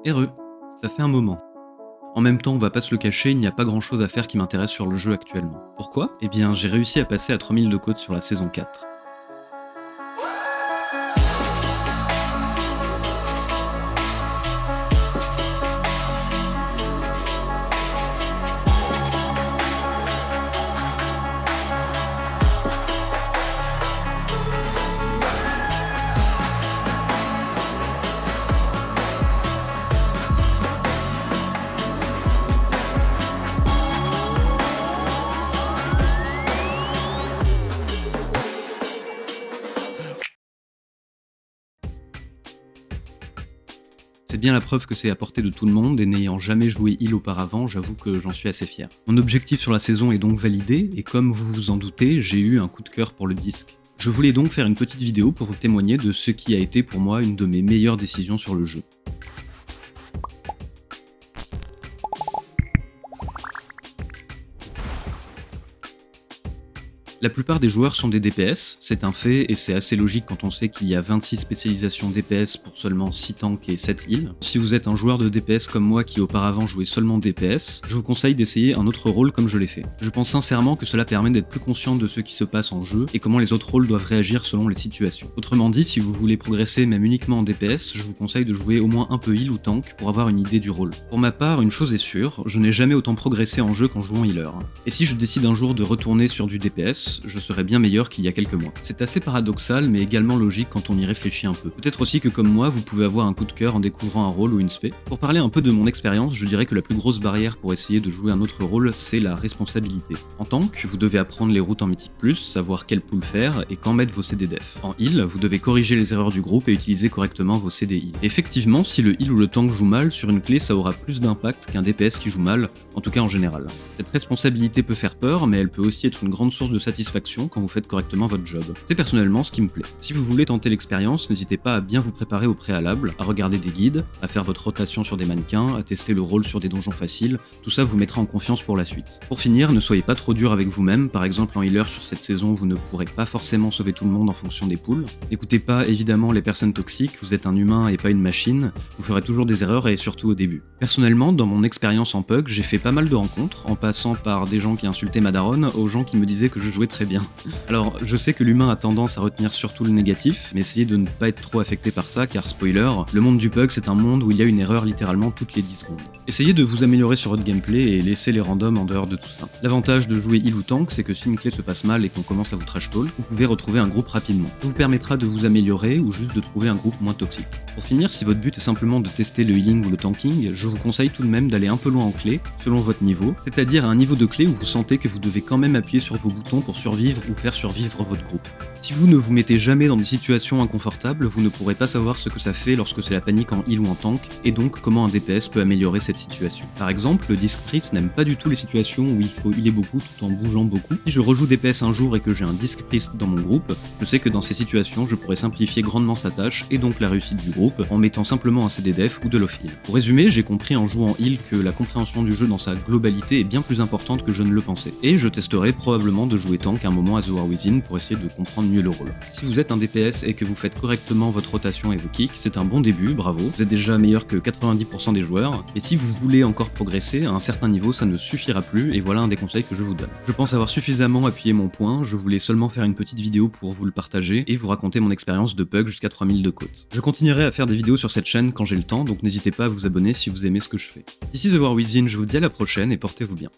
Heureux, ça fait un moment. En même temps, on va pas se le cacher, il n'y a pas grand chose à faire qui m'intéresse sur le jeu actuellement. Pourquoi? Eh bien, j'ai réussi à passer à 3000 de côte sur la saison 4. C'est bien la preuve que c'est à portée de tout le monde, et n'ayant jamais joué heal auparavant, j'avoue que j'en suis assez fier. Mon objectif sur la saison est donc validé, et comme vous vous en doutez, j'ai eu un coup de cœur pour le disque. Je voulais donc faire une petite vidéo pour vous témoigner de ce qui a été pour moi une de mes meilleures décisions sur le jeu. La plupart des joueurs sont des DPS, c'est un fait et c'est assez logique quand on sait qu'il y a 26 spécialisations DPS pour seulement 6 tanks et 7 heals. Si vous êtes un joueur de DPS comme moi qui auparavant jouait seulement DPS, je vous conseille d'essayer un autre rôle comme je l'ai fait. Je pense sincèrement que cela permet d'être plus conscient de ce qui se passe en jeu et comment les autres rôles doivent réagir selon les situations. Autrement dit, si vous voulez progresser même uniquement en DPS, je vous conseille de jouer au moins un peu heal ou tank pour avoir une idée du rôle. Pour ma part, une chose est sûre, je n'ai jamais autant progressé en jeu qu'en jouant healer. Et si je décide un jour de retourner sur du DPS, je serais bien meilleur qu'il y a quelques mois. C'est assez paradoxal, mais également logique quand on y réfléchit un peu. Peut-être aussi que comme moi, vous pouvez avoir un coup de cœur en découvrant un rôle ou une spé. Pour parler un peu de mon expérience, je dirais que la plus grosse barrière pour essayer de jouer un autre rôle, c'est la responsabilité. En tank, vous devez apprendre les routes en Mythic+, savoir quel pool faire et quand mettre vos CD def. En heal, vous devez corriger les erreurs du groupe et utiliser correctement vos CD heal. Effectivement, si le heal ou le tank joue mal, sur une clé ça aura plus d'impact qu'un DPS qui joue mal, en tout cas en général. Cette responsabilité peut faire peur, mais elle peut aussi être une grande source de satisfaction quand vous faites correctement votre job. C'est personnellement ce qui me plaît. Si vous voulez tenter l'expérience, n'hésitez pas à bien vous préparer au préalable, à regarder des guides, à faire votre rotation sur des mannequins, à tester le rôle sur des donjons faciles, tout ça vous mettra en confiance pour la suite. Pour finir, ne soyez pas trop dur avec vous-même, par exemple en healer sur cette saison vous ne pourrez pas forcément sauver tout le monde en fonction des pools. N'écoutez pas évidemment les personnes toxiques, vous êtes un humain et pas une machine, vous ferez toujours des erreurs et surtout au début. Personnellement, dans mon expérience en PUG, j'ai fait pas mal de rencontres, en passant par des gens qui insultaient ma daronne, aux gens qui me disaient que je jouais très bien. Alors, je sais que l'humain a tendance à retenir surtout le négatif, mais essayez de ne pas être trop affecté par ça, car spoiler, le monde du PUG c'est un monde où il y a une erreur littéralement toutes les 10 secondes. Essayez de vous améliorer sur votre gameplay et laissez les randoms en dehors de tout ça. L'avantage de jouer heal ou tank, c'est que si une clé se passe mal et qu'on commence à vous trash talk, vous pouvez retrouver un groupe rapidement. Ça vous permettra de vous améliorer ou juste de trouver un groupe moins toxique. Pour finir, si votre but est simplement de tester le healing ou le tanking, je vous conseille tout de même d'aller un peu loin en clé, selon votre niveau, c'est-à-dire à un niveau de clé où vous sentez que vous devez quand même appuyer sur vos boutons pour survivre ou faire survivre votre groupe. Si vous ne vous mettez jamais dans des situations inconfortables, vous ne pourrez pas savoir ce que ça fait lorsque c'est la panique en heal ou en tank, et donc comment un DPS peut améliorer cette situation. Par exemple, le Disc Priest n'aime pas du tout les situations où il faut healer beaucoup tout en bougeant beaucoup. Si je rejoue DPS un jour et que j'ai un Disc Priest dans mon groupe, je sais que dans ces situations, je pourrais simplifier grandement sa tâche et donc la réussite du groupe en mettant simplement un CD def ou de l'off-heal. Pour résumer, j'ai compris en jouant heal que la compréhension du jeu dans sa globalité est bien plus importante que je ne le pensais. Et je testerai probablement de jouer tank un moment à The War Within pour essayer de comprendre mieux le rôle. Si vous êtes un DPS et que vous faites correctement votre rotation et vos kicks, c'est un bon début, bravo, vous êtes déjà meilleur que 90% des joueurs, et si vous voulez encore progresser, à un certain niveau ça ne suffira plus, et voilà un des conseils que je vous donne. Je pense avoir suffisamment appuyé mon point, je voulais seulement faire une petite vidéo pour vous le partager, et vous raconter mon expérience de PUG jusqu'à 3000 de côte. Je continuerai à faire des vidéos sur cette chaîne quand j'ai le temps, donc n'hésitez pas à vous abonner si vous aimez ce que je fais. Ici The War Within, je vous dis à la prochaine et portez-vous bien.